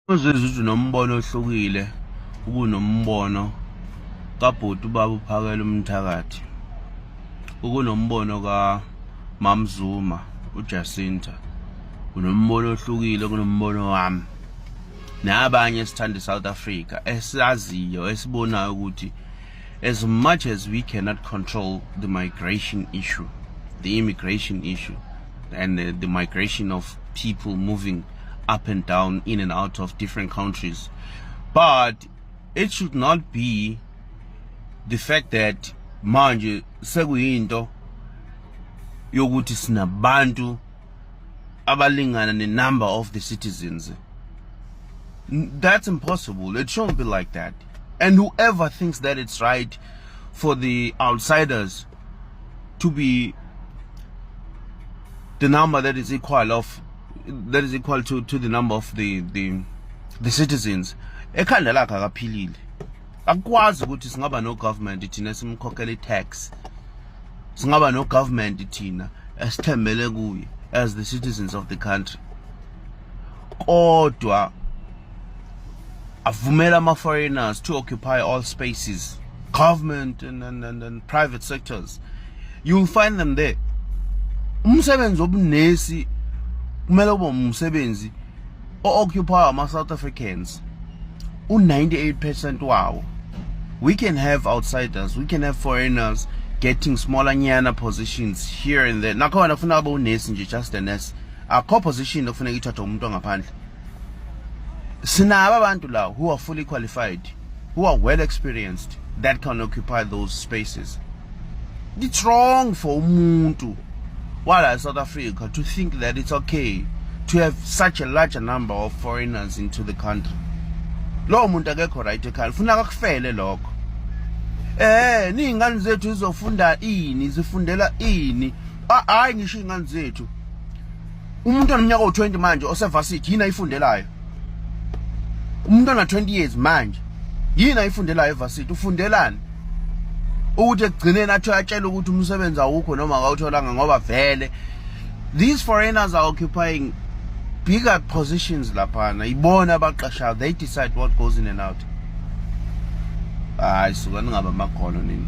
Uzizwe unombono ohlukile ukunombono kabhuti ubaba uphakela umthakathi, ukunombono ka Mamzuma uJacinta, unombono ohlukile kunombono wami nabanye esithanda South Africa esaziyo esibonayo ukuthi as much as we cannot control the migration issue, the immigration issue, and the migration of people moving up and down, in and out of different countries, but it should not be the fact that manje sekuyinto yokuthi sinabantu abalingana the number of the citizens. That's impossible. It shouldn't be like that. And whoever thinks that it's right for the outsiders to be the number that is equal to the number of the citizens, ekhanda lakhe akaphilile. Akwazi ukuthi singaba no government thina simkhokhela tax, singaba no government thina esithembele kuye as the citizens of the country, kodwa avumela ama-foreigners to occupy all spaces, government and private sectors. You'll find them there. Umsebenzi obunesi kumele ube umsebenzi o-occupy ama-South Africans, u-98% wawo. We can have outsiders, we can have foreigners getting smaller nyana positions here and there. Nakhona funa abe unesi nje, just a nurse. Akho position okufuneka ithathwe umuntu ongaphandle. Sinaba abantu la who are fully qualified, who are well experienced, that can occupy those spaces. It's wrong for umuntu while South Africa to think that it's okay to have such a large number of foreigners into the country. Lo muntu akekho right ekhaya, ufuna akufele lokho. Ningane zethu zizofunda ini, zifundela ini? Hayi ngisho ingane zethu. Umuntu oneminyaka u20 manje osevasithi yini ayifundelayo? Umuntu ona 20 years manje yini ayifundelayo evasithi? Ufundelani? Ukuthi ekugcineni athi ayatshela ukuthi umsebenzi awukho noma akawutholanga ngoba vele these foreigners are occupying bigger positions laphana. Ibona abaqashayo, they decide what goes in and out. Hayi suka ningaba makhono nini.